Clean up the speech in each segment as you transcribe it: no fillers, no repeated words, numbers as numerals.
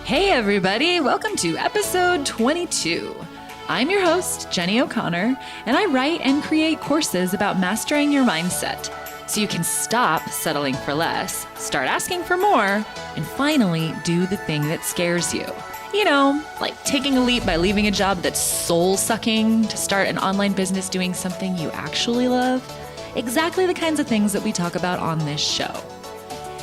Hey everybody, welcome to episode 22. I'm your host, Jennie O'Connor, and I write and create courses about mastering your mindset so you can stop settling for less, start asking for more, and finally do the thing that scares you. You know, like taking a leap by leaving a job that's soul-sucking to start an online business doing something you actually love. Exactly the kinds of things that we talk about on this show.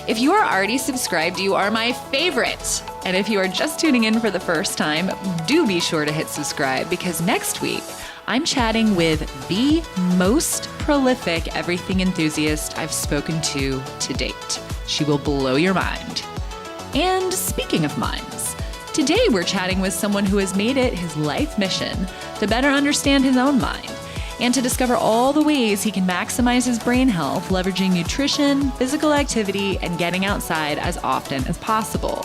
If you are already subscribed, you are my favorite. And if you are just tuning in for the first time, do be sure to hit subscribe because next week I'm chatting with the most prolific everything enthusiast I've spoken to date. She will blow your mind. And speaking of minds, today we're chatting with someone who has made it his life mission to better understand his own mind and to discover all the ways he can maximize his brain health, leveraging nutrition, physical activity, and getting outside as often as possible.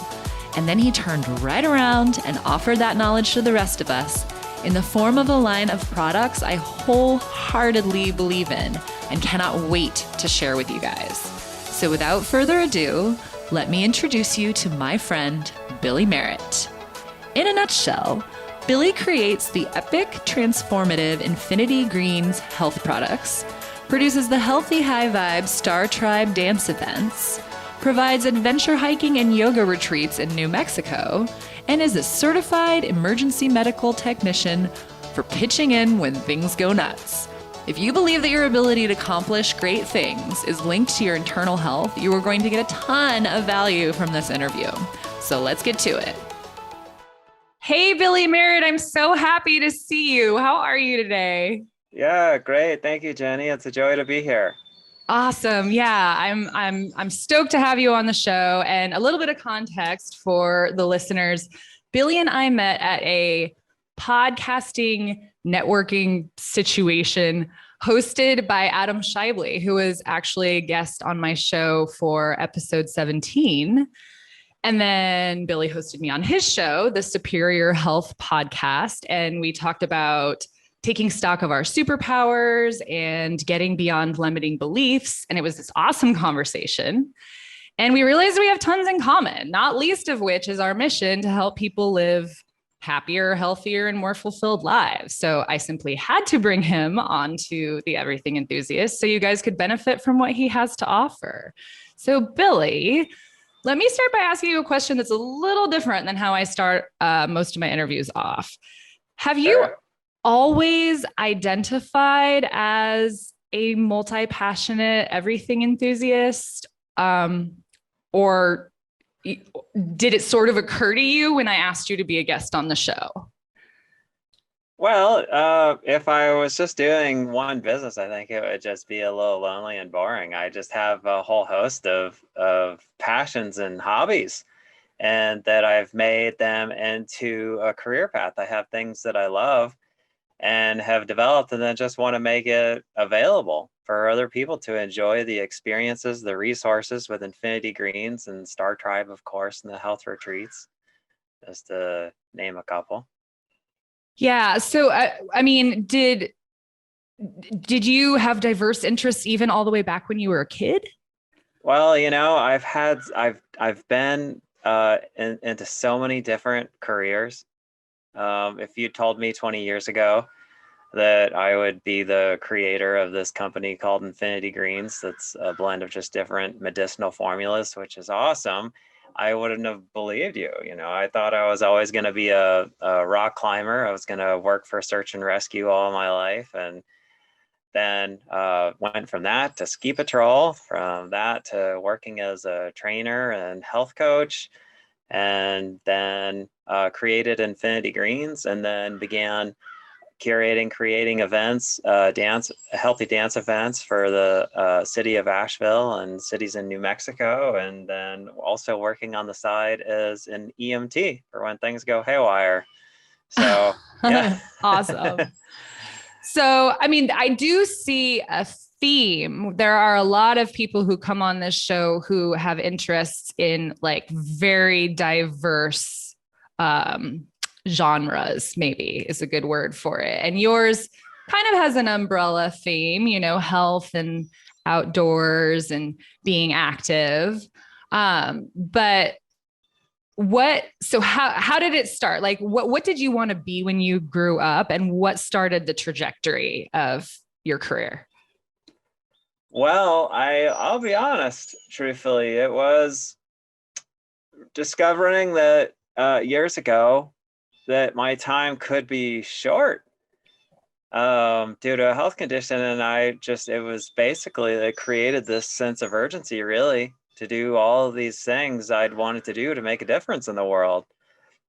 And then he turned right around and offered that knowledge to the rest of us in the form of a line of products I wholeheartedly believe in and cannot wait to share with you guys. So without further ado, let me introduce you to my friend, Billy Merritt. In a nutshell, Billy creates the epic, transformative Infinity Greens health products, produces the healthy high vibe Star Tribe dance events, provides adventure hiking and yoga retreats in New Mexico, and is a certified emergency medical technician for pitching in when things go nuts. If you believe that your ability to accomplish great things is linked to your internal health, you are going to get a ton of value from this interview. So let's get to it. Hey, Billy Merritt, I'm so happy to see you. How are you today? Yeah, great. Thank you, Jennie. It's a joy to be here. Awesome. Yeah, I'm stoked to have you on the show. And a little bit of context for the listeners. Billy and I met at a podcasting networking situation hosted by Adam Schaueble, who was actually a guest on my show for episode 17. And then Billy hosted me on his show, the Superior Health Podcast. And we talked about taking stock of our superpowers and getting beyond limiting beliefs. And it was this awesome conversation. And we realized we have tons in common, not least of which is our mission to help people live happier, healthier, and more fulfilled lives. So I simply had to bring him onto the Everything Enthusiast so you guys could benefit from what he has to offer. So Billy, let me start by asking you a question that's a little different than how I start most of my interviews off. Have you always identified as a multi-passionate everything enthusiast? Or did it sort of occur to you when I asked you to be a guest on the show? Well, if I was just doing one business, I think it would just be a little lonely and boring. I just have a whole host of passions and hobbies, and that I've made them into a career path. I have things that I love and have developed, and then just want to make it available for other people to enjoy the experiences, the resources with Infinity Greens and Star Tribe, of course, and the health retreats, just to name a couple. Yeah. So, I mean, did you have diverse interests even all the way back when you were a kid? Well, I've been into so many different careers. If you told me 20 years ago that I would be the creator of this company called Infinity Greens, that's a blend of just different medicinal formulas, which is awesome, I wouldn't have believed you. I thought I was always going to be a rock climber. I was going to work for search and rescue all my life. And then went from that to ski patrol, from that to working as a trainer and health coach, and then created Infinity Greens, and then began creating events, healthy dance events for the city of Asheville and cities in New Mexico, and then also working on the side as an EMT for when things go haywire. So, yeah. Awesome. So, I mean, I do see a theme. There are a lot of people who come on this show who have interests in like very diverse genres, maybe is a good word for it. And yours kind of has an umbrella theme, health and outdoors and being active. But So how did it start? Like what did you want to be when you grew up, and what started the trajectory of your career? Well, I'll be honest, truthfully, it was discovering that years ago that my time could be short due to a health condition. And it was basically, it created this sense of urgency, really, to do all of these things I'd wanted to do to make a difference in the world.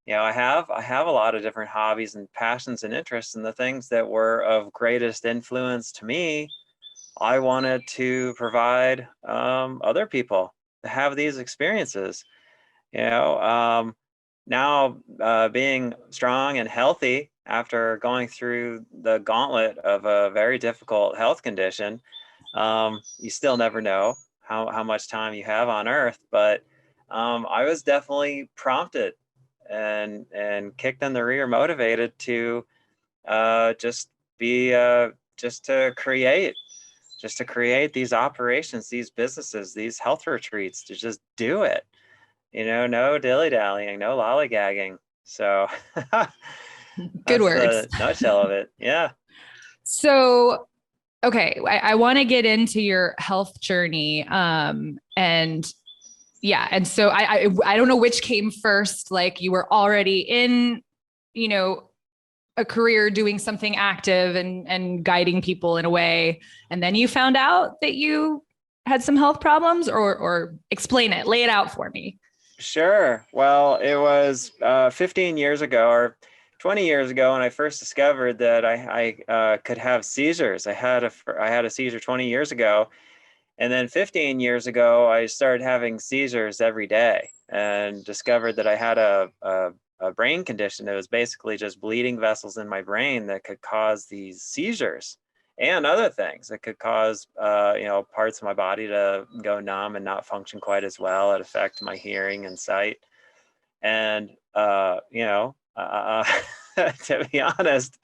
I have a lot of different hobbies and passions and interests, and the things that were of greatest influence to me, I wanted to provide other people to have these experiences. You know, now being strong and healthy after going through the gauntlet of a very difficult health condition, you still never know how much time you have on earth. But I was definitely prompted and kicked in the rear, motivated to just be just to create these operations, these businesses, these health retreats, to just do it. No dilly-dallying, no lollygagging. So Good that's words. the nutshell of it. Yeah. So, okay, I want to get into your health journey. And yeah, and so I don't know which came first. Like you were already in, you know, a career doing something active and guiding people in a way, and then you found out that you had some health problems, or explain it, lay it out for me. Sure. Well, it was 15 years ago or 20 years ago when I first discovered that I could have seizures. I had a seizure 20 years ago, and then 15 years ago I started having seizures every day, and discovered that I had a brain condition that was basically just bleeding vessels in my brain that could cause these seizures and other things that could cause parts of my body to go numb and not function quite as well. It affect my hearing and sight. And to be honest,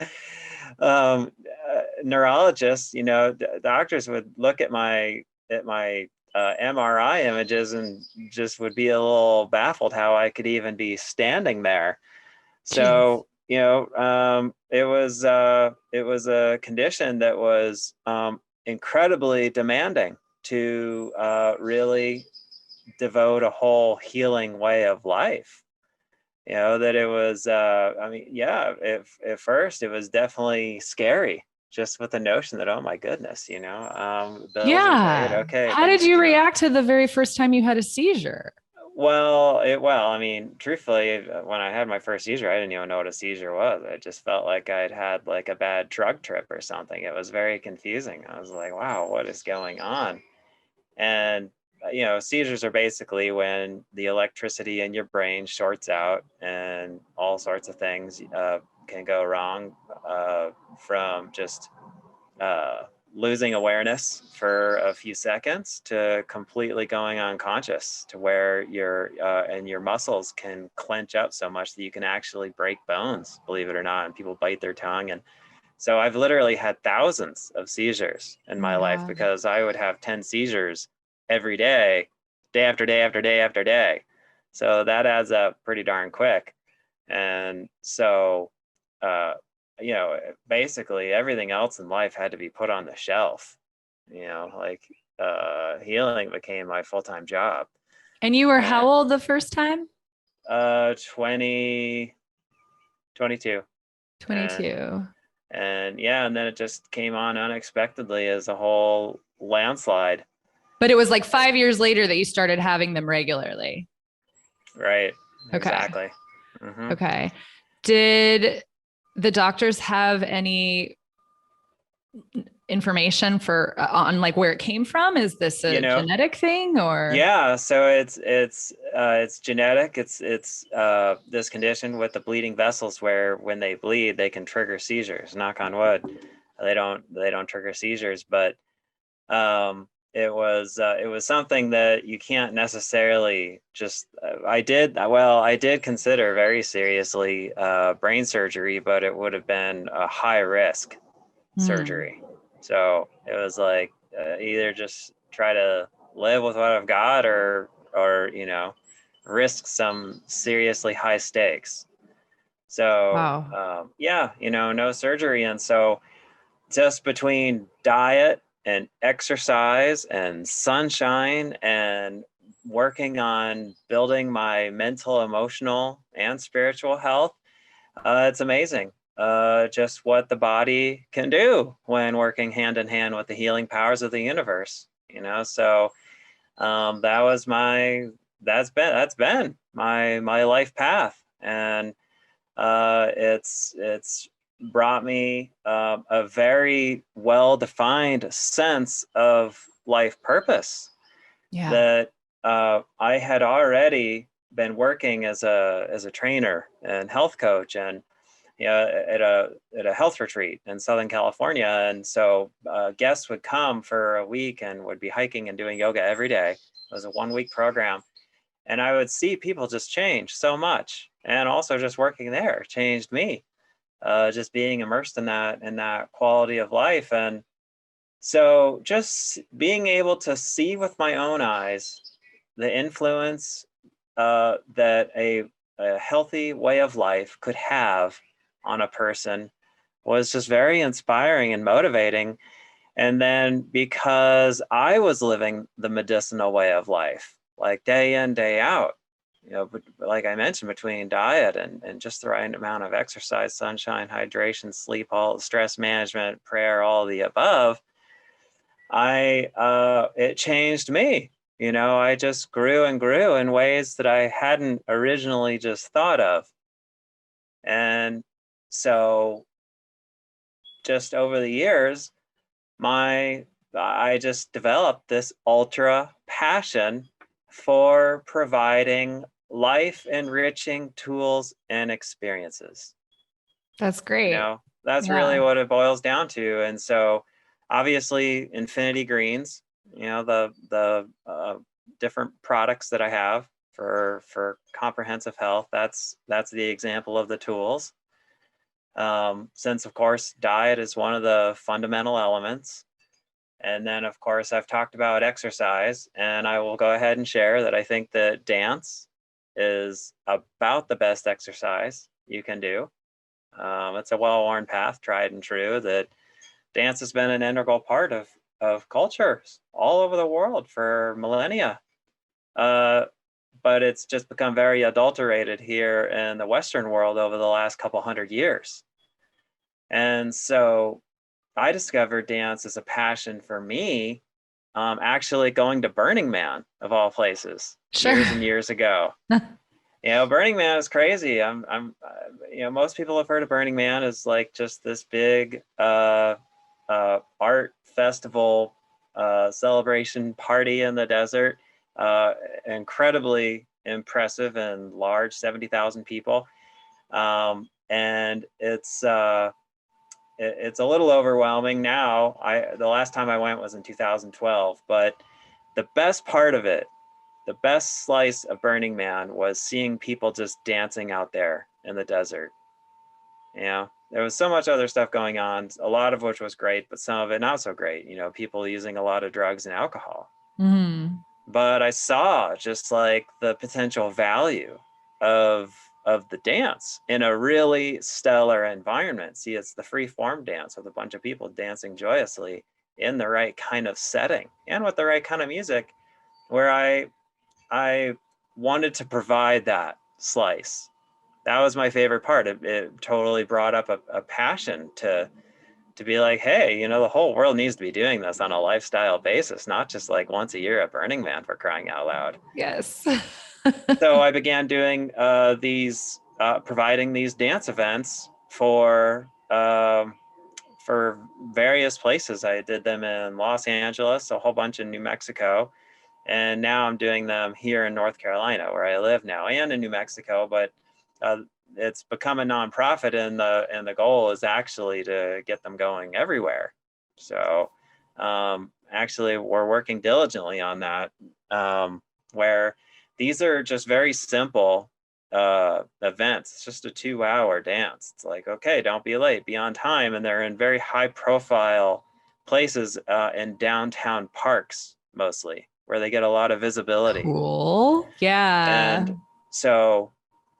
neurologists, doctors would look at my MRI images and just would be a little baffled how I could even be standing there. Jeez. So, it was a condition that was incredibly demanding to really devote a whole healing way of life. That it was, yeah, at first it was definitely scary, just with the notion that, oh my goodness, bills are paid. Yeah. Okay, How did things, you react to the very first time you had a seizure? truthfully, when I had my first seizure, I didn't even know what a seizure was. I just felt like I'd had like a bad drug trip or something. It was very confusing. I was like, wow, what is going on? And seizures are basically when the electricity in your brain shorts out, and all sorts of things can go wrong, from just uh, losing awareness for a few seconds to completely going unconscious, to where your muscles can clench up so much that you can actually break bones, believe it or not, and people bite their tongue. And so I've literally had thousands of seizures in Oh my my life, God. because I would have 10 seizures every day, day after day after day after day. So that adds up pretty darn quick. And so, uh, basically everything else in life had to be put on the shelf, like healing became my full-time job. And you were how And old the first time? 20, 22. And 22. And yeah, and then it just came on unexpectedly as a whole landslide. But it was like 5 years later that you started having them regularly. Right. Okay. Exactly. Hmm. Okay. Did the doctors have any information for on like where it came from? Is this You a know, genetic thing or? yeah. So it's genetic. It's this condition with the bleeding vessels, where when they bleed, they can trigger seizures. Knock on wood. They don't trigger seizures, but it was something that you can't necessarily just I did consider very seriously brain surgery, but it would have been a high risk Hmm. surgery. So it was like, either just try to live with what I've got, or risk some seriously high stakes. So Wow. yeah, no surgery. And so just between diet and exercise and sunshine and working on building my mental, emotional, and spiritual health, it's amazing just what the body can do when working hand in hand with the healing powers of the universe. So that was that's been my life path, and it's brought me a very well defined sense of life purpose Yeah. that I had already been working as a trainer and health coach, and at a health retreat in Southern California. And so guests would come for a week and would be hiking and doing yoga every day. It was a 1 week program. And I would see people just change so much. And also just working there changed me, just being immersed in that quality of life. And so just being able to see with my own eyes the influence that a healthy way of life could have on a person was just very inspiring and motivating. And then because I was living the medicinal way of life, like day in, day out, but like I mentioned, between diet and just the right amount of exercise, sunshine, hydration, sleep, all stress management, prayer, all the above, it changed me. I just grew and grew in ways that I hadn't originally just thought of. And so just over the years, I just developed this ultra passion for providing life enriching tools and experiences. That's great. That's really Yeah. what it boils down to. And so obviously Infinity Greens, the different products that I have for comprehensive health, that's the example of the tools. Since of course diet is one of the fundamental elements. And then of course I've talked about exercise, and I will go ahead and share that I think that dance is about the best exercise you can do. It's a well-worn path, tried and true, that dance has been an integral part of cultures all over the world for millennia. But it's just become very adulterated here in the Western world over the last couple hundred years. And so I discovered dance as a passion for me, actually going to Burning Man, of all places, Sure. years and years ago. Burning Man is crazy. Most people have heard of Burning Man as like just this big art festival celebration party in the desert. Incredibly impressive and large, 70,000 people. And it's a little overwhelming now. The last time I went was in 2012, but the best part of it, the best slice of Burning Man, was seeing people just dancing out there in the desert. There was so much other stuff going on, a lot of which was great, but some of it not so great. People using a lot of drugs and alcohol. Mm-hmm. But I saw just like the potential value of the dance in a really stellar environment. See, it's the free form dance with a bunch of people dancing joyously in the right kind of setting and with the right kind of music, where I wanted to provide that slice. That was my favorite part. It totally brought up a passion to be like, hey, the whole world needs to be doing this on a lifestyle basis, not just like once a year at Burning Man, for crying out loud. Yes. So I began doing providing these dance events for various places. I did them in Los Angeles, a whole bunch in New Mexico, and now I'm doing them here in North Carolina, where I live now, and in New Mexico. But it's become a nonprofit, and the goal is actually to get them going everywhere. So actually, we're working diligently on that, where these are just very simple events. It's just a 2-hour dance. It's like, okay, don't be late, be on time. And they're in very high profile places in downtown parks, mostly, where they get a lot of visibility. Cool. Yeah. And so,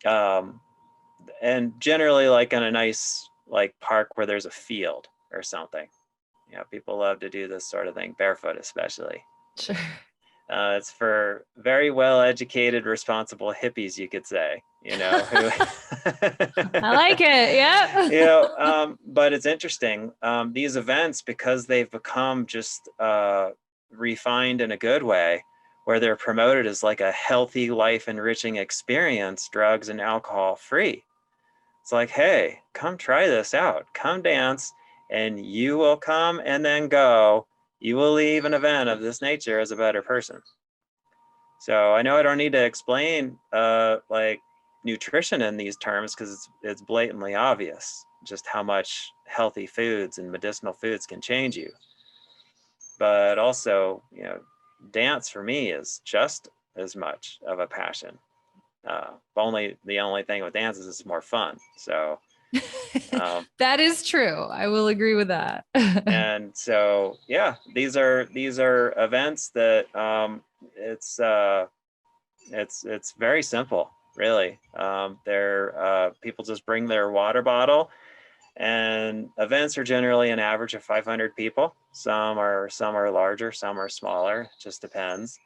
and generally like in a nice like park where there's a field or something. People love to do this sort of thing, barefoot especially. Sure. It's for very well-educated, responsible hippies, you could say, who, I like it. Yeah. But it's interesting. These events, because they've become just refined in a good way, where they're promoted as like a healthy, life-enriching experience, drugs and alcohol free. It's like, hey, come try this out. Come dance, and you will come and then go. You will leave an event of this nature as a better person. So I know I don't need to explain like nutrition in these terms, because it's blatantly obvious just how much healthy foods and medicinal foods can change you. But also, dance for me is just as much of a passion. The only thing with dance is it's more fun. So that is true. I will agree with that. and so these are events that it's very simple, really. They're people just bring their water bottle, and events are generally an average of 500 people. Some are larger, some are smaller. It just depends.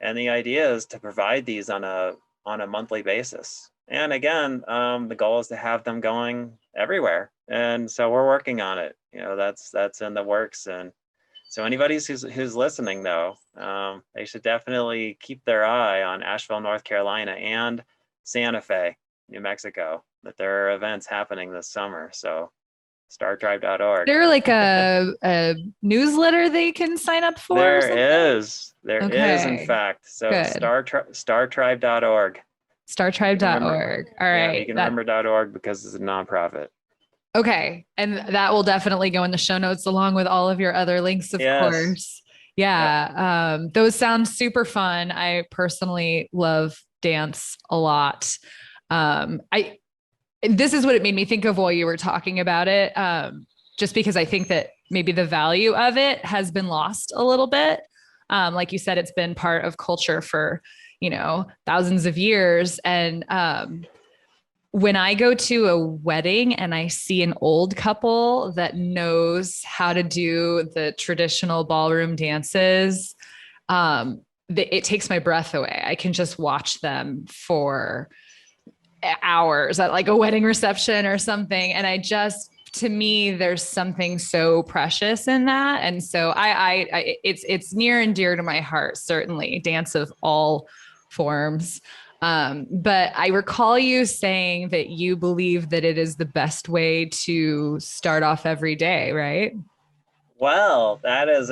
And the idea is to provide these on a monthly basis. And again, the goal is to have them going everywhere. And so we're working on it. That's in the works. And so anybody who's listening, though, they should definitely keep their eye on Asheville, North Carolina, and Santa Fe, New Mexico, that there are events happening this summer. So starttribe.org. There like a newsletter they can sign up for? There is, in fact. So starttribe.org. Starttribe.org. All right. Yeah, you can remember .org because it's a nonprofit. Okay. And that will definitely go in the show notes along with all of your other links, of course. Yeah. Yep. Those sound super fun. I personally love dance a lot. This is what it made me think of while you were talking about it. Just because I think that maybe the value of it has been lost a little bit. Like you said, it's been part of culture for, thousands of years. And when I go to a wedding and I see an old couple that knows how to do the traditional ballroom dances, it takes my breath away. I can just watch them for hours at like a wedding reception or something. And to me, there's something so precious in that. And so it's near and dear to my heart, certainly, dance of all forms. But I recall you saying that you believe that it is the best way to start off every day, right? Well, that is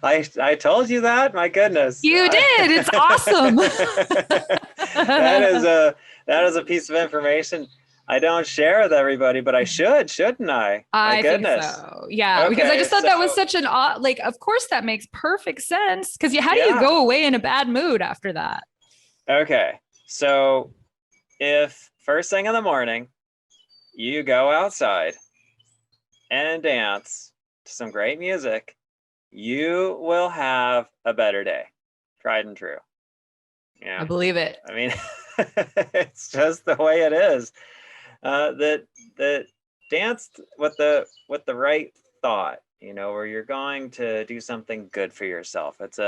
I told you that. My goodness, you did. It's awesome. that is a piece of information I don't share with everybody, but I should, shouldn't I? My goodness. Think so. Yeah, okay, because I just thought that was such an odd, like, of course that makes perfect sense. Because how do you go away in a bad mood after that? Okay, so if first thing in the morning you go outside and dance to some great music, you will have a better day. Tried and true. Yeah, I believe it. I mean, it's just the way it is. That danced with the right thought, where you're going to do something good for yourself. It's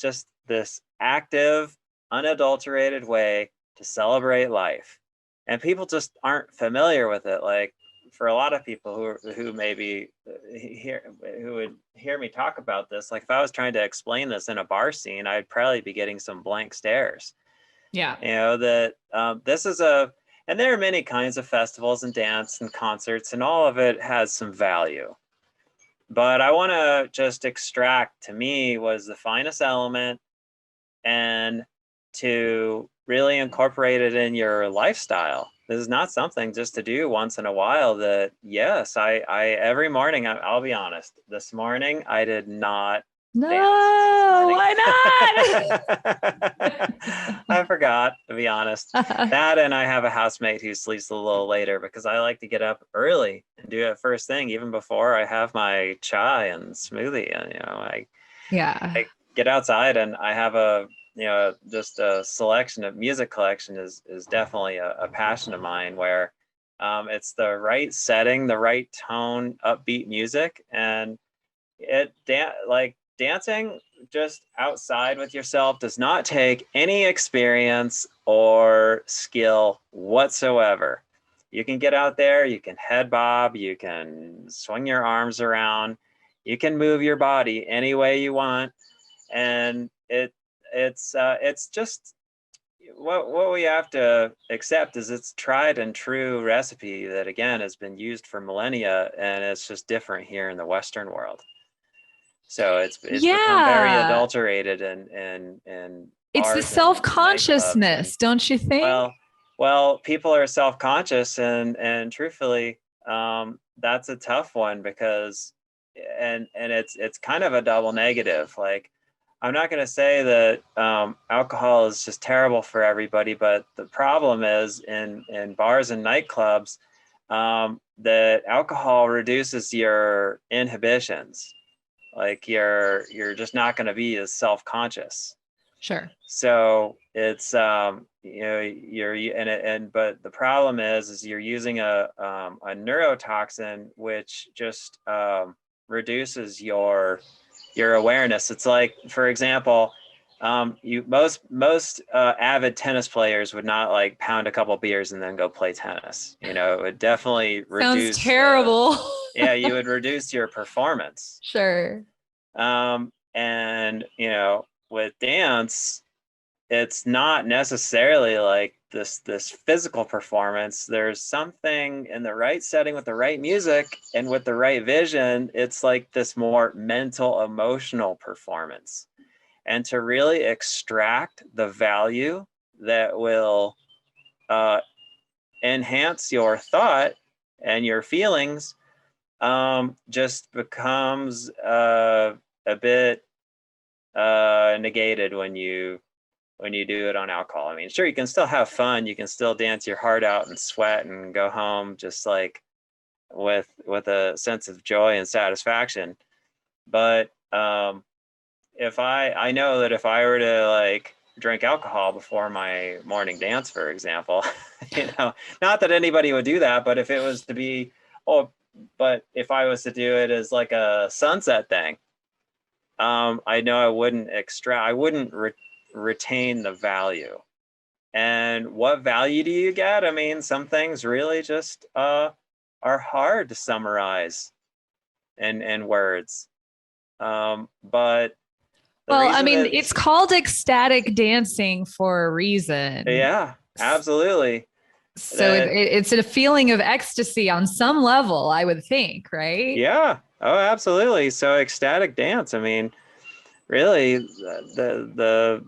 just this active, unadulterated way to celebrate life, and people just aren't familiar with it. Like, for a lot of people who maybe who would hear me talk about this, like if I was trying to explain this in a bar scene, I'd probably be getting some blank stares. Yeah, that this is and there are many kinds of festivals and dance and concerts, and all of it has some value. But I want to just extract, to me, was the finest element, and to really incorporate it in your lifestyle. This is not something just to do once in a while. That, yes, I every morning, I'll be honest, this morning I did not No, dance this morning. why I forgot, to be honest. not? That, and I have a housemate who sleeps a little later because I like to get up early and do it first thing, even before I have my chai and smoothie. And Yeah. I get outside, and I have a just a selection of music collection is definitely a passion of mine, where it's the right setting, the right tone, upbeat music, and like dancing just outside with yourself does not take any experience or skill whatsoever. You can get out there, you can head bob, you can swing your arms around, you can move your body any way you want, and it's just what we have to accept is it's tried and true recipe that again has been used for millennia, and it's just different here in the Western world. So it's become very Yeah. adulterated and It's the bars and nightclubs, and self-consciousness, don't you think? well, people are self-conscious, and truthfully, that's a tough one because and it's kind of a double negative. Like, I'm not going to say that alcohol is just terrible for everybody, but the problem is in bars and nightclubs, that alcohol reduces your inhibitions. Like you're just not going to be as self-conscious. Sure. So it's you're but the problem is you're using a neurotoxin which just reduces your awareness. It's like, for example, most avid tennis players would not like pound a couple beers and then go play tennis. It would definitely Sounds reduce terrible. you would reduce your performance. Sure. And with dance, it's not necessarily like this physical performance. There's something in the right setting with the right music and with the right vision. It's like this more mental, emotional performance. And to really extract the value that will enhance your thought and your feelings, just becomes a bit negated when you do it on alcohol. I mean, sure, you can still have fun, you can still dance your heart out and sweat and go home just like with a sense of joy and satisfaction. But if I know that if I were to like drink alcohol before my morning dance, for example, not that anybody would do that, but if it was to be, but if I was to do it as like a sunset thing, I know I wouldn't retain the value. And what value do you get? I mean, some things really just are hard to summarize in words. But the Well, I reason mean, that it's called ecstatic dancing for a reason. yeah, absolutely. So it's a feeling of ecstasy on some level, I would think, right? Yeah. Oh, absolutely. So ecstatic dance. I mean, really, the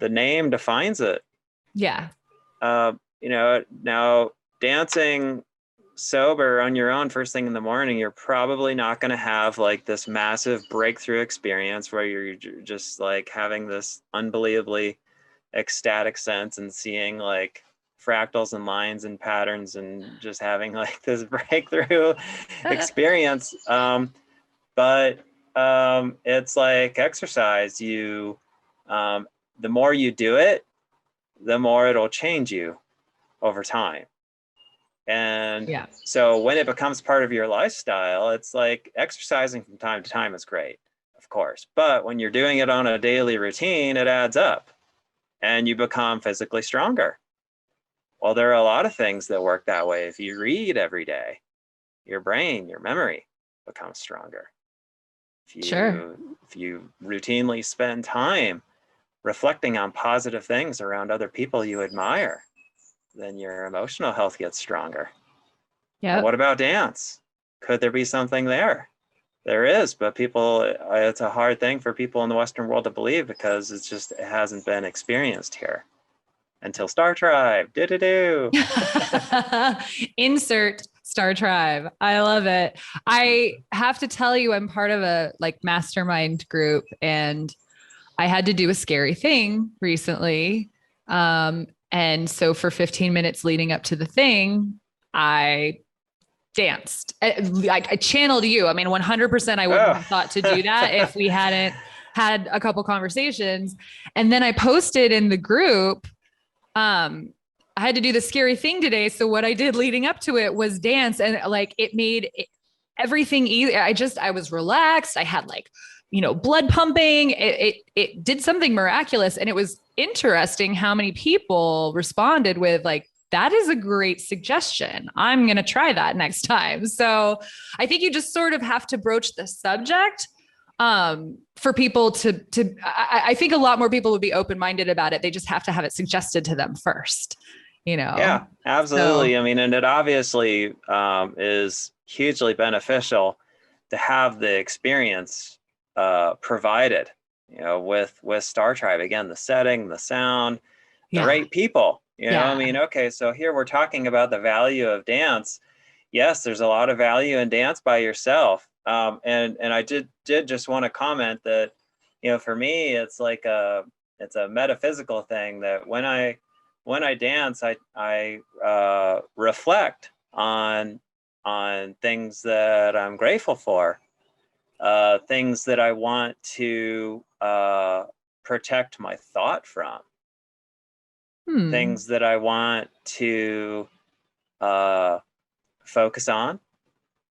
name defines it. Yeah. Now dancing sober on your own first thing in the morning, you're probably not going to have like this massive breakthrough experience where you're just like having this unbelievably ecstatic sense and seeing like fractals and lines and patterns and just having like this breakthrough experience. But it's like exercise. The more you do it, the more it'll change you over time. And Yeah. so when it becomes part of your lifestyle, it's like exercising from time to time is great, of course. But when you're doing it on a daily routine, it adds up and you become physically stronger. Well, there are a lot of things that work that way. If you read every day, your brain, your memory becomes stronger. Sure. If you routinely spend time reflecting on positive things around other people you admire, then your emotional health gets stronger. Yeah. What about dance? Could there be something there? There is, but it's a hard thing for people in the Western world to believe because it hasn't been experienced here until Star Tribe. Do. Insert Star Tribe. I love it. I have to tell you, I'm part of a like mastermind group, and I had to do a scary thing recently. And so for 15 minutes leading up to the thing, I danced. I channeled you. I mean, 100% I wouldn't have thought to do that if we hadn't had a couple conversations. And then I posted in the group, I had to do the scary thing today. So what I did leading up to it was dance, and like it made everything easy. I was relaxed. I had like, blood pumping. It did something miraculous. And it was interesting how many people responded with like, that is a great suggestion. I'm going to try that next time. So I think you just sort of have to broach the subject for people I think a lot more people would be open-minded about it. They just have to have it suggested to them first, Yeah, absolutely. So, I mean, and it obviously is hugely beneficial to have the experience provided, with Star Tribe. Again, the setting, the sound, the right people, I mean, okay, so here we're talking about the value of dance. Yes, there's a lot of value in dance by yourself. And I did just want to comment that, for me, it's like it's a metaphysical thing that when I dance, I reflect on things that I'm grateful for, things that I want to protect my thought from, things that I want to focus on,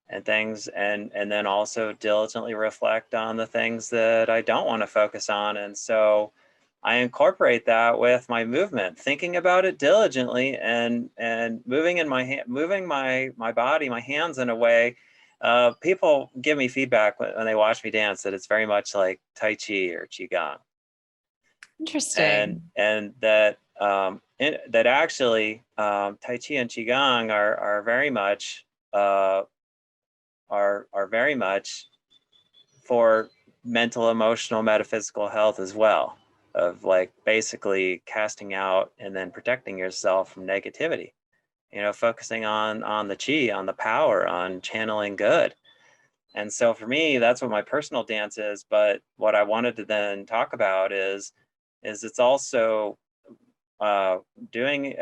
and things, and then also diligently reflect on the things that I don't want to focus on. And so I incorporate that with my movement, thinking about it diligently, and moving my body, my hands in a way. People give me feedback when they watch me dance that it's very much like Tai Chi or Qigong. interesting. And that that actually Tai Chi and Qigong are very much very much for mental, emotional, metaphysical health as well, of like basically casting out and then protecting yourself from negativity, focusing on the chi, on the power, on channeling good. And so for me, that's what my personal dance is. But what I wanted to then talk about is it's also having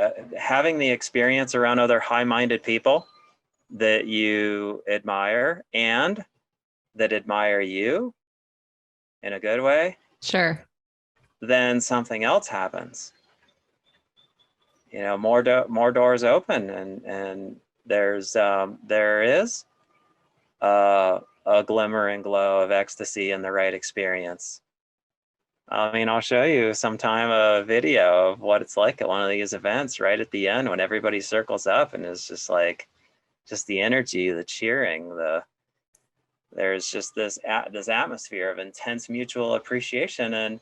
the experience around other high-minded people that you admire and that admire you in a good way. Sure. Then something else happens. More doors open, and there is a glimmer and glow of ecstasy in the right experience. I mean, I'll show you sometime a video of what it's like at one of these events right at the end when everybody circles up and is just like, just the energy, the cheering, there's just this atmosphere of intense mutual appreciation. And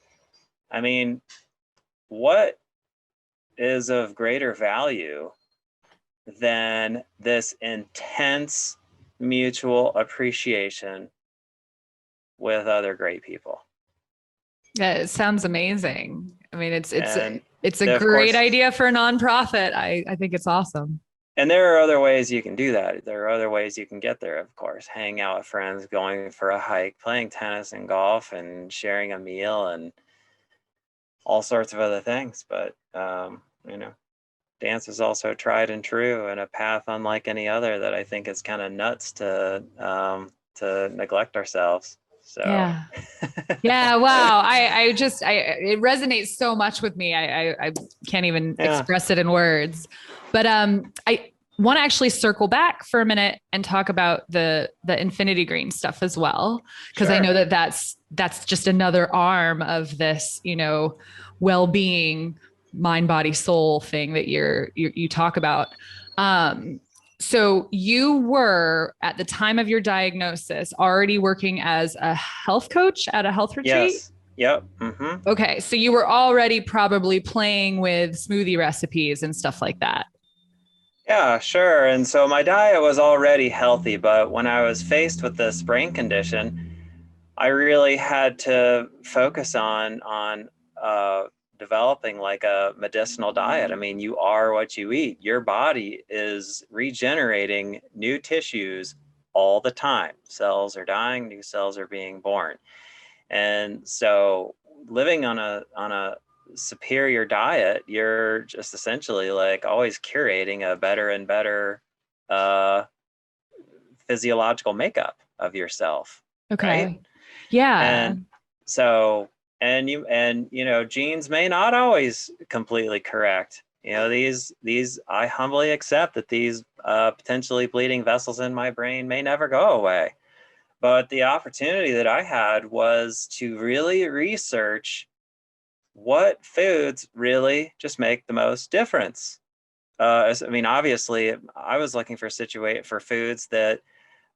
I mean, what is of greater value than this intense mutual appreciation with other great people? Yeah, it sounds amazing. I mean, it's a of great course, idea for a nonprofit. I think it's awesome. and there are other ways you can do that. There are other ways you can get there, of course. Hanging out with friends, going for a hike, playing tennis and golf, and sharing a meal, and all sorts of other things. But, dance is also tried and true, and a path unlike any other that I think is kind of nuts to neglect ourselves. So Yeah. Yeah. Wow. It resonates so much with me. I can't even express it in words, but, I want to actually circle back for a minute and talk about the infinity green stuff as well. Cause I know that that's just another arm of this, well-being, mind, body, soul thing that you talk about. So you were, at the time of your diagnosis, already working as a health coach at a health retreat? Yes. Yep. Mm-hmm. Okay. So you were already probably playing with smoothie recipes and stuff like that. Yeah, sure. And so my diet was already healthy, but when I was faced with this brain condition, I really had to focus on developing like a medicinal diet. I mean, you are what you eat. Your body is regenerating new tissues all the time. Cells are dying, new cells are being born. And so living on a superior diet, you're just essentially like always curating a better and better physiological makeup of yourself. Okay. Right. Yeah. And so, and genes may not always completely correct. These I humbly accept that these potentially bleeding vessels in my brain may never go away. But the opportunity that I had was to really research what foods really just make the most difference. I mean, obviously, I was looking for foods that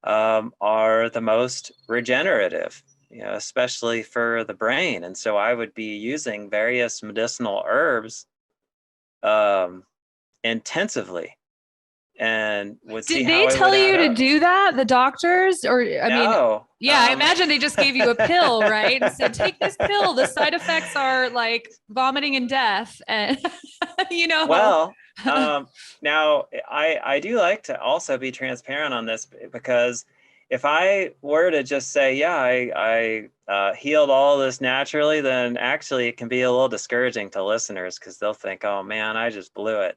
are the most regenerative, especially for the brain. And so I would be using various medicinal herbs intensively and would see Did how they I would tell add you to up. do that, the doctors? Or, I mean, No. yeah, I imagine they just gave you a pill, right? And said, take this pill. The side effects are like vomiting and death. And, Well, now I do like to also be transparent on this, because if I were to just say, yeah, I healed all this naturally, then actually it can be a little discouraging to listeners, because they'll think, oh man, I just blew it.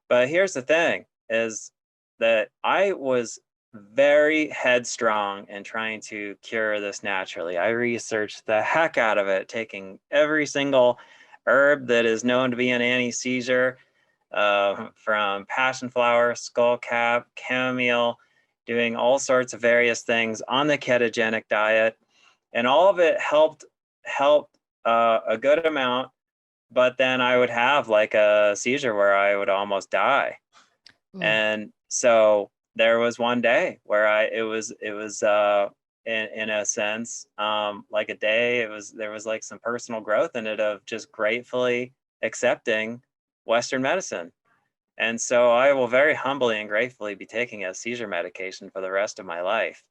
But here's the thing, is that I was very headstrong in trying to cure this naturally. I researched the heck out of it, taking every single herb that is known to be an anti-seizure, from passion flower, skullcap, chamomile, doing all sorts of various things on the ketogenic diet. And all of it helped a good amount. But then I would have like a seizure where I would almost die. And so there was one day where it was in a sense, like a day, there was like some personal growth in it of just gratefully accepting Western medicine. And so I will very humbly and gratefully be taking a seizure medication for the rest of my life.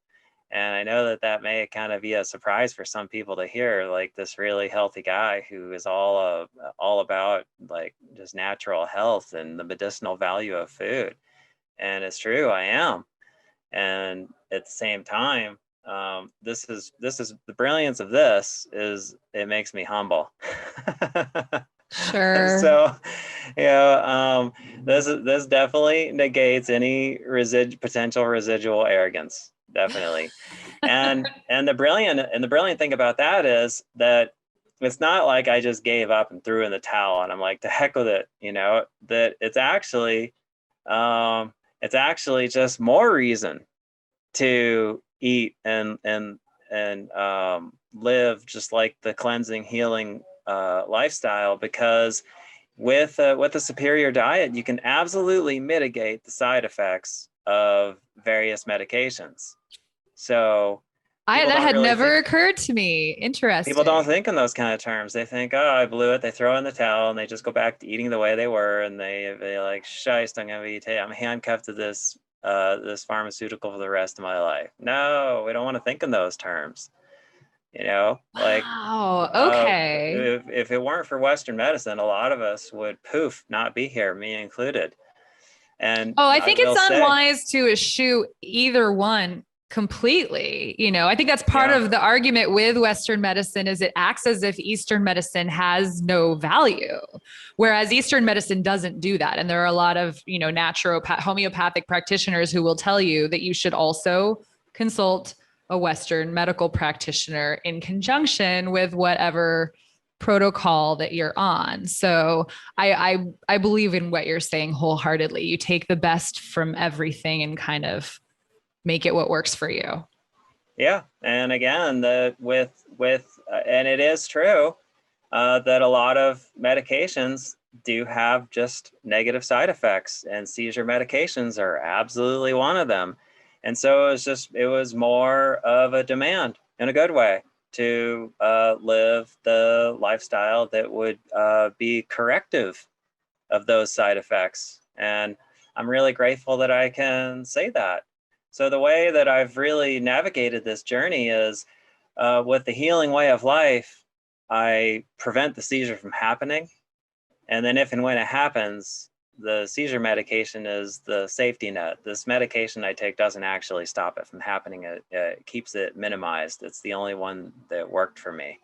And I know that may kind of be a surprise for some people to hear, like this really healthy guy who is all about like just natural health and the medicinal value of food. And it's true, I am. And at the same time, this is the brilliance of this is it makes me humble. Sure. So, this definitely negates any potential residual arrogance. Definitely. And the brilliant thing about that is that it's not like I just gave up and threw in the towel and I'm like, to heck with it, that it's actually just more reason to eat and live just like the cleansing, healing lifestyle, because with a superior diet, you can absolutely mitigate the side effects of various medications. So that had never occurred to me. Interesting. People don't think in those kind of terms. They think, oh, I blew it. They throw in the towel and they just go back to eating the way they were. And they like, shiest, I'm handcuffed to this pharmaceutical for the rest of my life. No, we don't want to think in those terms. Like, wow. Okay. If it weren't for Western medicine, a lot of us would not be here, me included. And I think it's unwise to eschew either one completely. I think that's part of the argument with Western medicine is it acts as if Eastern medicine has no value, whereas Eastern medicine doesn't do that. And there are a lot of, homeopathic practitioners who will tell you that you should also consult a Western medical practitioner in conjunction with whatever protocol that you're on. So I believe in what you're saying wholeheartedly. You take the best from everything and kind of make it what works for you. Yeah. And again, and it is true that a lot of medications do have just negative side effects, and seizure medications are absolutely one of them. And so it was more of a demand in a good way to live the lifestyle that would be corrective of those side effects. And I'm really grateful that I can say that. So the way that I've really navigated this journey is with the healing way of life, I prevent the seizure from happening. And then if and when it happens, the seizure medication is the safety net. This medication I take doesn't actually stop it from happening. It keeps it minimized. It's the only one that worked for me.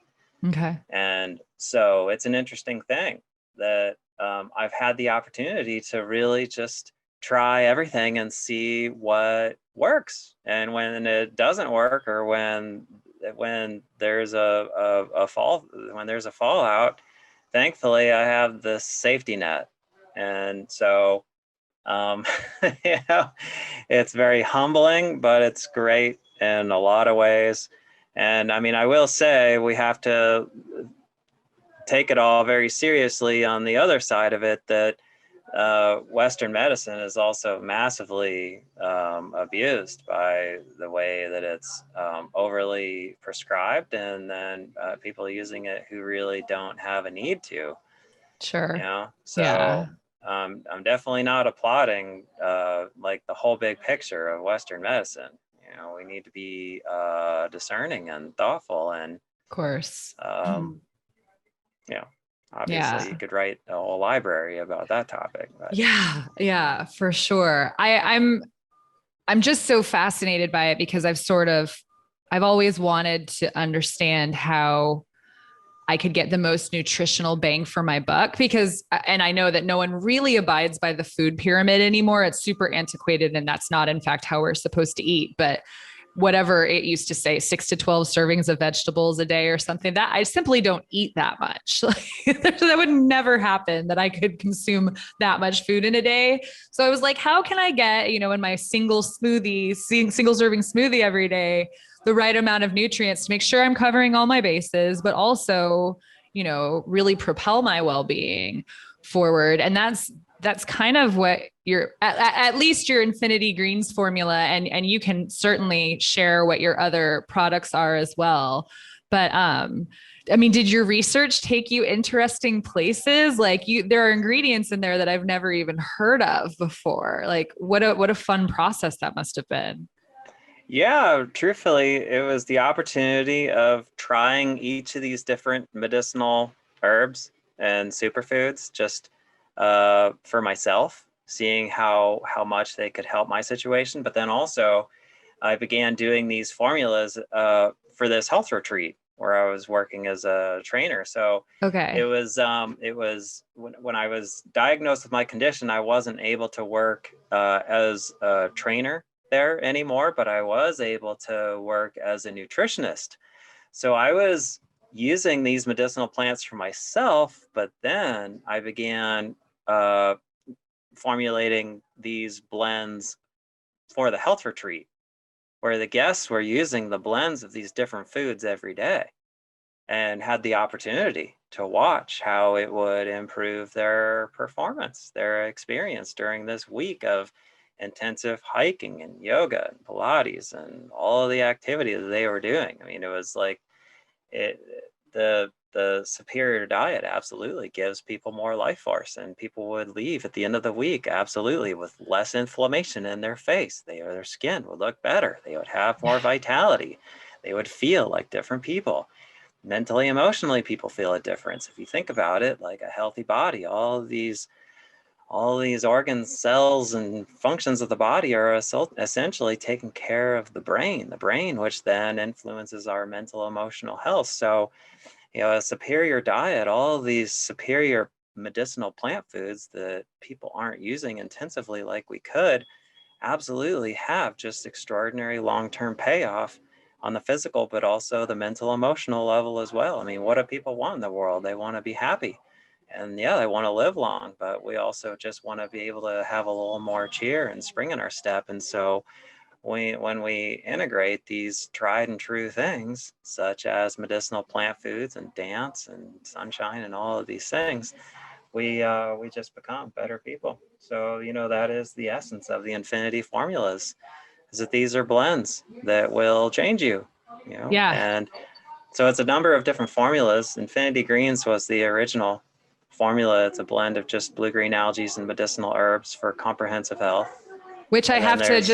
Okay. And so it's an interesting thing that I've had the opportunity to really just try everything and see what works. And when it doesn't work, or when there's a fallout, thankfully I have this safety net. And so you know, it's very humbling, but it's great in a lot of ways. And I mean, I will say we have to take it all very seriously on the other side of it, that Western medicine is also massively abused by the way that it's overly prescribed, and then people using it who really don't have a need to. Sure. You know, so Yeah. I'm definitely not applauding like the whole big picture of Western medicine. You know, we need to be discerning and thoughtful, and Of course. you know, obviously Yeah. you could write a whole library about that topic. But. Yeah. Yeah, for sure. I'm just so fascinated by it because I've always wanted to understand how I could get the most nutritional bang for my buck, because, and I know that no one really abides by the food pyramid anymore. It's super antiquated, and that's not in fact how we're supposed to eat. But whatever it used to say, 6 to 12 servings of vegetables a day or something, that I simply don't eat that much. That would never happen, that I could consume that much food in a day. So I was like, how can I get, in my single serving smoothie every day, the right amount of nutrients to make sure I'm covering all my bases, but also, really propel my well-being forward. And that's kind of what at least your Infinity Greens formula. And you can certainly share what your other products are as well. But, I mean, did your research take you interesting places? Like there are ingredients in there that I've never even heard of before. Like what a fun process that must've been. Yeah, truthfully, it was the opportunity of trying each of these different medicinal herbs and superfoods just for myself, seeing how much they could help my situation. But then also, I began doing these formulas for this health retreat where I was working as a trainer. So Okay. it was when I was diagnosed with my condition, I wasn't able to work as a trainer there anymore, but I was able to work as a nutritionist. So I was using these medicinal plants for myself, but then I began formulating these blends for the health retreat, where the guests were using the blends of these different foods every day, and had the opportunity to watch how it would improve their performance, their experience during this week of intensive hiking and yoga and Pilates and all of the activity that they were doing. I mean, it was like it, the superior diet absolutely gives people more life force, and people would leave at the end of the week absolutely with less inflammation in their face. Their skin would look better. They would have more vitality. They would feel like different people. Mentally, emotionally, people feel a difference. If you think about it, like a healthy body, all these organs, cells, and functions of the body are essentially taking care of the brain, which then influences our mental, emotional health. So, a superior diet, all of these superior medicinal plant foods that people aren't using intensively like we could, absolutely have just extraordinary long-term payoff on the physical, but also the mental, emotional level as well. I mean, what do people want in the world? They want to be happy. And yeah, they want to live long, but we also just want to be able to have a little more cheer and spring in our step. And so when we integrate these tried and true things, such as medicinal plant foods and dance and sunshine and all of these things, we just become better people. So, that is the essence of the Infinity formulas, is that these are blends that will change you, Yeah. and so it's a number of different formulas. Infinity Greens was the original formula. It's a blend of just blue-green algae and medicinal herbs for comprehensive health. Which I And then have to there's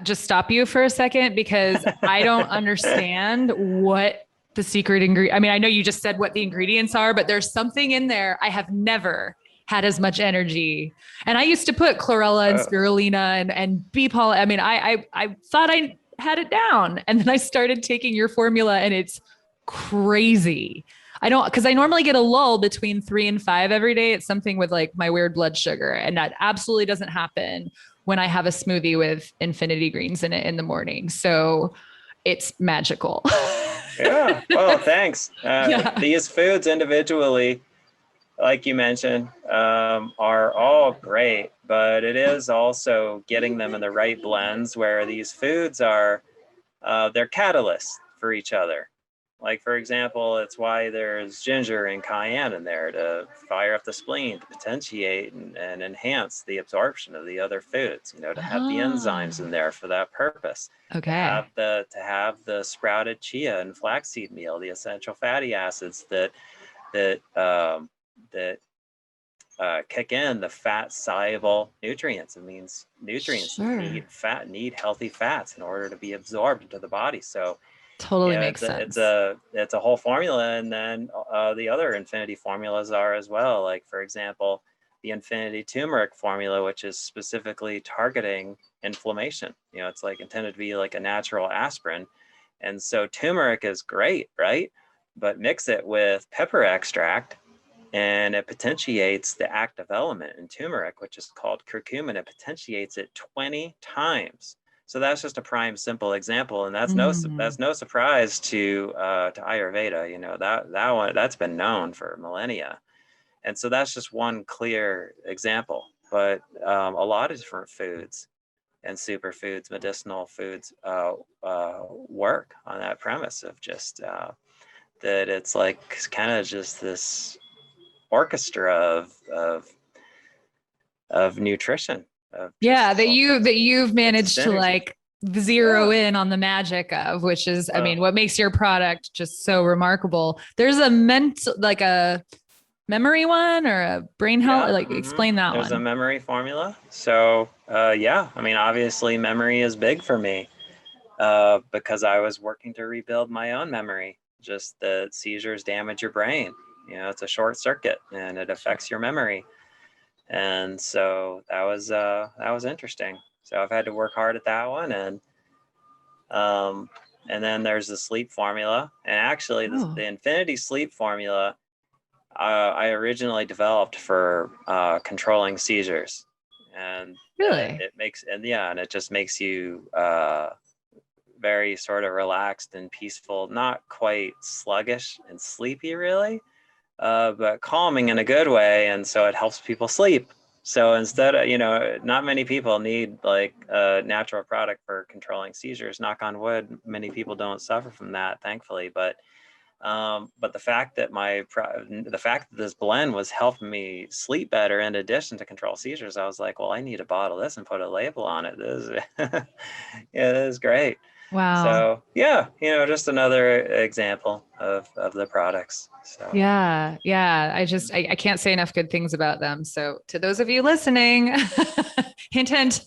just stop you for a second, because I don't understand what the secret ingredient. I mean, I know you just said what the ingredients are, but there's something in there. I have never had as much energy. And I used to put chlorella and Oh, spirulina and bee pollen. I mean, I thought I had it down. And then I started taking your formula and it's crazy. I don't, because I normally get a lull between 3 and 5 every day. It's something with like my weird blood sugar. And that absolutely doesn't happen when I have a smoothie with infinity greens in it in the morning. So it's magical. yeah. Well, thanks. Yeah. These foods individually, like you mentioned, are all great, but it is also getting them in the right blends where these foods are, they're catalysts for each other. Like, for example, it's why there's ginger and cayenne in there to fire up the spleen, to potentiate and enhance the absorption of the other foods, to have the enzymes in Ah, there for that purpose. okay. To have the sprouted chia and flaxseed meal, the essential fatty acids that that kick in the fat soluble nutrients. It means nutrients Sure. need healthy fats in order to be absorbed into the body. So Totally makes sense. it's a whole formula, and then the other infinity formulas are as well. Like, for example, the infinity turmeric formula, which is specifically targeting inflammation. It's like intended to be like a natural aspirin, and so turmeric is great, right? But mix it with pepper extract and it potentiates the active element in turmeric, which is called curcumin. It potentiates it 20 times. So that's just a prime simple example, and Mm. that's no surprise to Ayurveda. That one that's been known for millennia, and so that's just one clear example. But a lot of different foods and superfoods, medicinal foods, work on that premise of just that it's like kind of just this orchestra of nutrition, of just Yeah, that you've it's a managed to synergy. like zero Yeah. in on the magic of, which is, I mean, Well, what makes your product just so remarkable. There's a mental, like a memory one or a brain health, yeah. like explain that There's a one. memory formula. So yeah, I mean, obviously memory is big for me because I was working to rebuild my own memory. Just the seizures damage your brain. It's a short circuit and it Sure. affects your memory. And so that was interesting. So I've had to work hard at that one, Um, and then there's the sleep formula. And actually, the Oh, Infinity Sleep formula I originally developed for controlling seizures, and really? and it just makes you very sort of relaxed and peaceful, not quite sluggish and sleepy, really, but calming in a good way. And so it helps people sleep. So instead of, not many people need like a natural product for controlling seizures. Knock on wood, many people don't suffer from that, thankfully. But the fact that this blend was helping me sleep better in addition to control seizures, I was like, well, I need to bottle this and put a label on it. This is, yeah, this is great. Wow. So yeah, just another example of the products. So. Yeah, yeah. I can't say enough good things about them. So to those of you listening, hint, hint.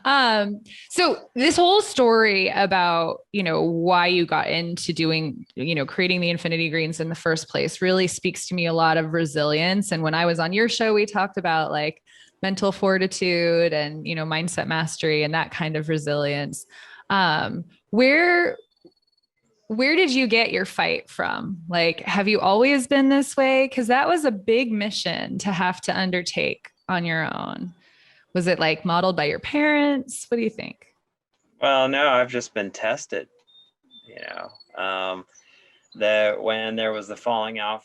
um, so this whole story about, why you got into doing, creating the Infinity Greens in the first place really speaks to me a lot of resilience. And when I was on your show, we talked about like mental fortitude and, mindset mastery and that kind of resilience. Where did you get your fight from? Like, have you always been this way? Because that was a big mission to have to undertake on your own. Was it like modeled by your parents? What do you think? Well, no, I've just been tested, you know. That when there was the falling out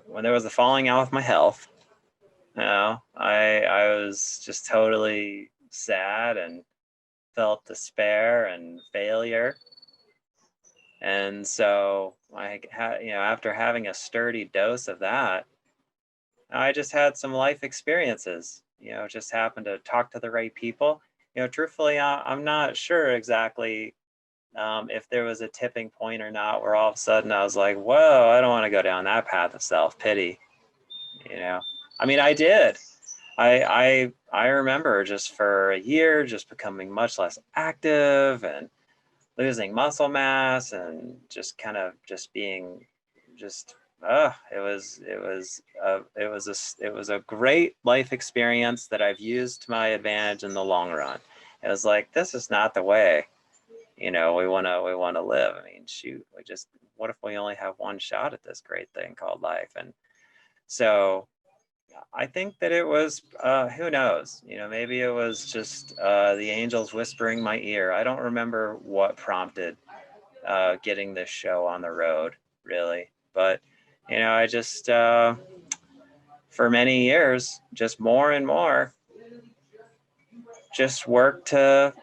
when there was the falling out with my health, I was just totally sad and felt despair and failure. And so after having a sturdy dose of that, I just had some life experiences, just happened to talk to the right people. Truthfully, I'm not sure exactly if there was a tipping point or not, where all of a sudden I was like, whoa, I don't want to go down that path of self-pity. You know, I mean, I did. I remember just for a year, just becoming much less active and losing muscle mass and just kind of just being just it was a great life experience that I've used to my advantage in the long run. It was like, this is not the way, we want to live. I mean, shoot, what if we only have one shot at this great thing called life? And so I think that it was, who knows, maybe it was just the angels whispering my ear. I don't remember what prompted getting this show on the road, really. But, I just, for many years, just more and more, just worked to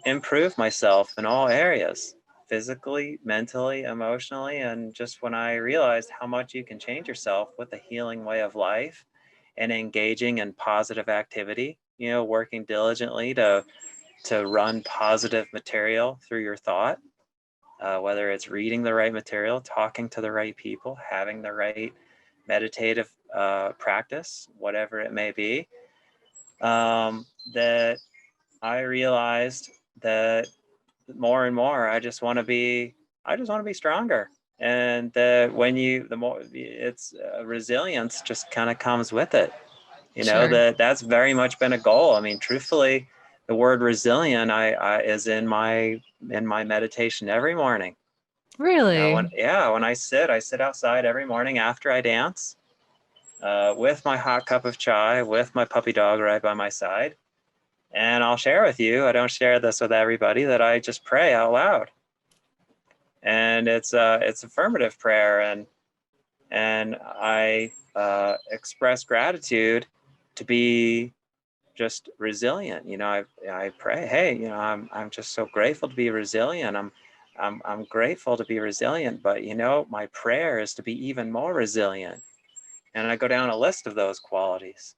improve myself in all areas, physically, mentally, emotionally. And just when I realized how much you can change yourself with a healing way of life and engaging in positive activity, working diligently to run positive material through your thought, whether it's reading the right material, talking to the right people, having the right meditative practice, whatever it may be, that I realized that more and more, I just want to be stronger. And that the more it's resilience just kind of comes with it, Sure. that's very much been a goal. I mean, truthfully, the word resilient is in my meditation every morning. Really? When I sit outside every morning after I dance, with my hot cup of chai, with my puppy dog right by my side. And I'll share with you, I don't share this with everybody, that I just pray out loud. And it's affirmative prayer, and I express gratitude to be just resilient. I pray, hey, I'm just so grateful to be resilient. I'm grateful to be resilient, but my prayer is to be even more resilient. And I go down a list of those qualities.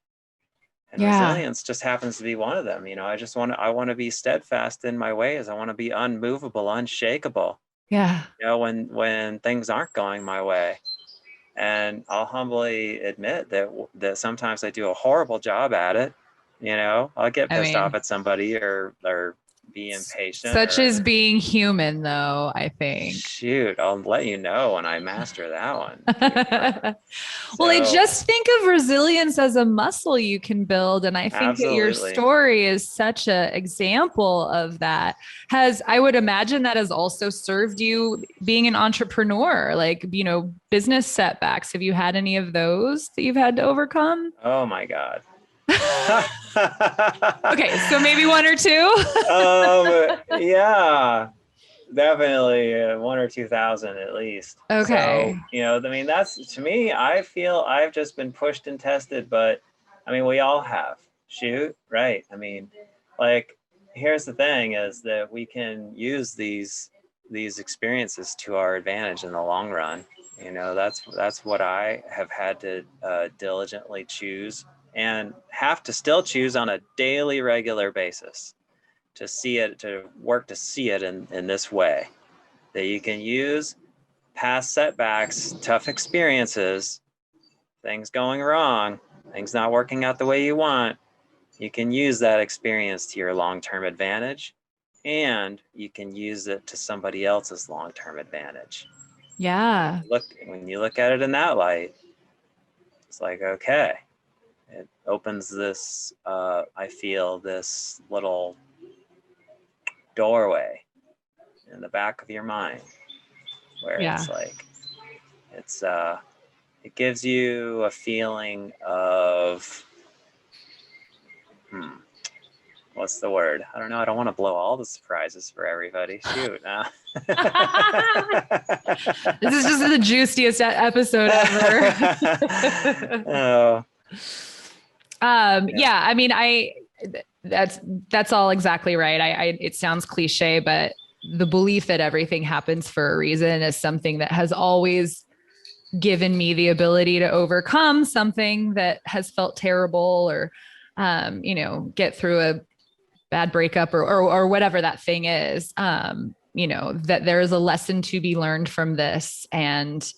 And resilience just happens to be one of them. I want to be steadfast in my ways. I want to be unmovable, unshakable. Yeah. When things aren't going my way. And I'll humbly admit that sometimes I do a horrible job at it. I'll get pissed off at somebody or be impatient. Such as being human, though, I think. Shoot, I'll let you know when I master that one. Well, I just think of resilience as a muscle you can build. And I think that your story is such an example of that. I would imagine that has also served you being an entrepreneur, like, business setbacks. Have you had any of those that you've had to overcome? Oh my God. Okay, so maybe one or two. Yeah, definitely 1 or 2,000 at least. Okay. So, that's, to me, I feel I've just been pushed and tested, but we all have. Shoot, right? Here's the thing: is that we can use these experiences to our advantage in the long run. That's what I have had to diligently choose, and have to still choose on a daily, regular basis, to see it, to work to see it in this way, that you can use past setbacks, tough experiences, things going wrong, things not working out the way you want. You can use that experience to your long-term advantage, and you can use it to somebody else's long-term advantage. Yeah. When you look at it in that light, it's like, okay, it opens this, I feel this little doorway in the back of your mind where it's like, it gives you a feeling of, what's the word? I don't know. I don't want to blow all the surprises for everybody. Shoot. This is just the juiciest episode ever. Oh. Yeah. That's all exactly right. It sounds cliche, but the belief that everything happens for a reason is something that has always given me the ability to overcome something that has felt terrible, or, get through a bad breakup or whatever that thing is. That there is a lesson to be learned from this, and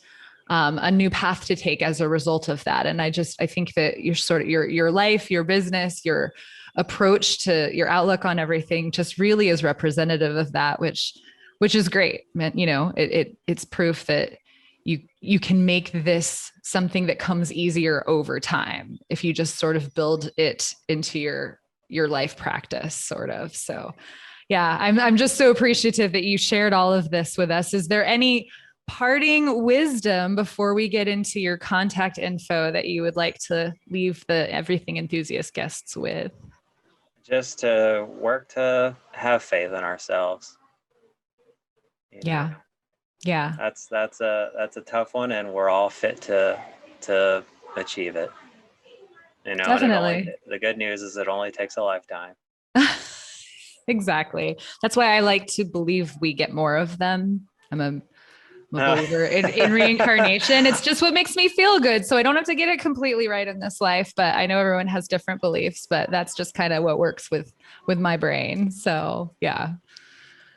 a new path to take as a result of that. And I think that your life, your business, your approach to your outlook on everything just really is representative of that, which which is great. You know, it's proof that you can make this something that comes easier over time if you just sort of build it into your life practice, sort of. So yeah, I'm just so appreciative that you shared all of this with us. Is there any parting wisdom before we get into your contact info that you would like to leave the Everything Enthusiast guests with? Just to work to have faith in ourselves. You know? Yeah. Yeah. That's a tough one, and we're all fit to achieve it. You know, Definitely. the good news is it only takes a lifetime. Exactly. That's why I like to believe we get more of them. I'm a believer in reincarnation. It's just what makes me feel good. So I don't have to get it completely right in this life, but I know everyone has different beliefs, but that's just kind of what works with my brain. So yeah.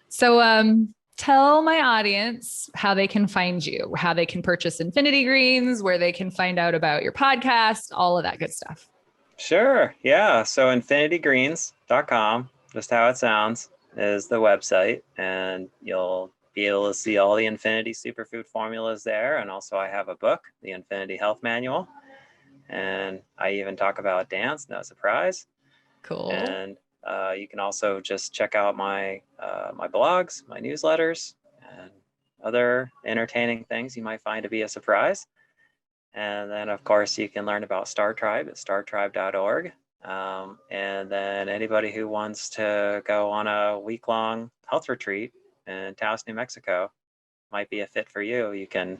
So tell my audience how they can find you, how they can purchase Infinity Greens, where they can find out about your podcast, all of that good stuff. Sure. Yeah. So infinitygreens.com, just how it sounds, is the website, and you'll be able to see all the Infinity superfood formulas there. And also I have a book, the Infinity Health Manual, and I even talk about dance, no surprise. Cool. And you can also just check out my my blogs, my newsletters, and other entertaining things you might find to be a surprise. And then, of course, you can learn about Star Tribe at startribe.org. And then anybody who wants to go on a week-long health retreat in Taos, New Mexico, might be a fit for you. You can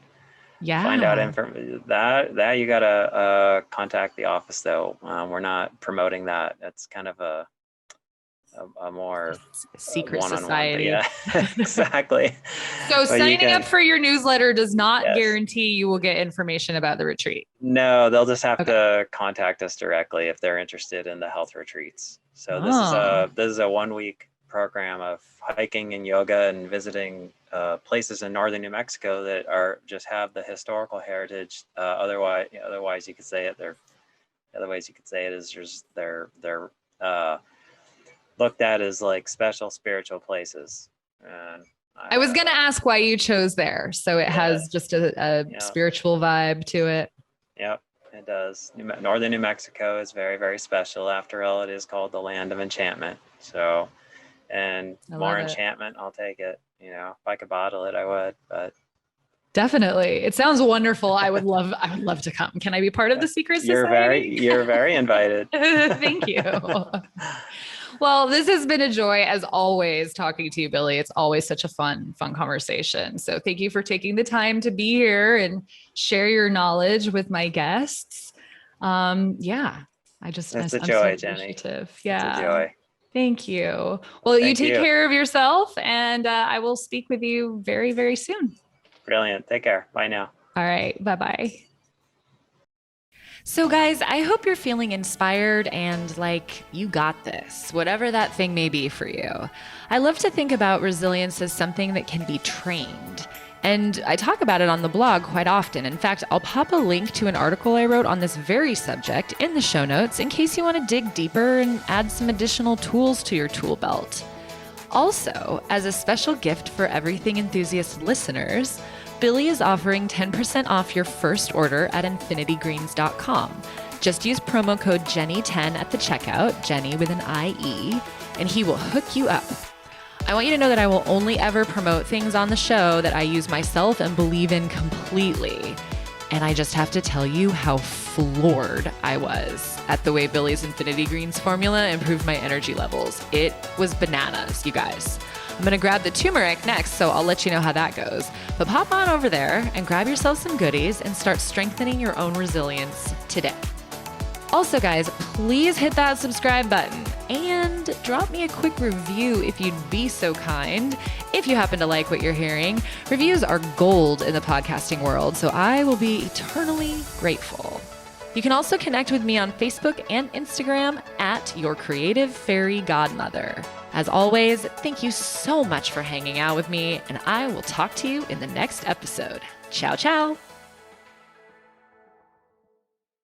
find out that you gotta contact the office, though. We're not promoting that. It's kind of a more secret one-on-one, society. yeah, exactly. So signing up for your newsletter does not guarantee you will get information about the retreat. No, they'll just have to contact us directly if they're interested in the health retreats. So this is a 1-week program of hiking and yoga and visiting places in northern New Mexico that just have the historical heritage. Otherwise you could say it. Other ways you could say it is just they're looked at as like special spiritual places. And I was going to ask why you chose there. So it has just a spiritual vibe to it. Yep, it does. Northern New Mexico is very, very special. After all, it is called the land of enchantment. So, and more enchantment, I'll take it. You know, if I could bottle it, I would, but. Definitely. It sounds wonderful. I would love to come. Can I be part of the secret society? You're very invited. Thank you. Well, this has been a joy as always talking to you, Billy. It's always such a fun conversation. So thank you for taking the time to be here and share your knowledge with my guests. It's a joy, Jenny. Yeah. It's a joy. Thank you. Well, you take care of yourself, and I will speak with you very, very soon. Brilliant. Take care. Bye now. All right. Bye-bye. So guys, I hope you're feeling inspired and like you got this, whatever that thing may be for you. I love to think about resilience as something that can be trained. And I talk about it on the blog quite often. In fact, I'll pop a link to an article I wrote on this very subject in the show notes in case you want to dig deeper and add some additional tools to your tool belt. Also, as a special gift for Everything Enthusiast listeners, Billy is offering 10% off your first order at infinitygreens.com. Just use promo code Jennie10 at the checkout, Jennie with an IE, and he will hook you up. I want you to know that I will only ever promote things on the show that I use myself and believe in completely. And I just have to tell you how floored I was at the way Billy's Infinity Greens formula improved my energy levels. It was bananas, you guys. I'm going to grab the turmeric next, so I'll let you know how that goes. But pop on over there and grab yourself some goodies and start strengthening your own resilience today. Also, guys, please hit that subscribe button and drop me a quick review if you'd be so kind. If you happen to like what you're hearing, reviews are gold in the podcasting world, so I will be eternally grateful. You can also connect with me on Facebook and Instagram at Your Creative Fairy Godmother. As always, thank you so much for hanging out with me, and I will talk to you in the next episode. Ciao, ciao.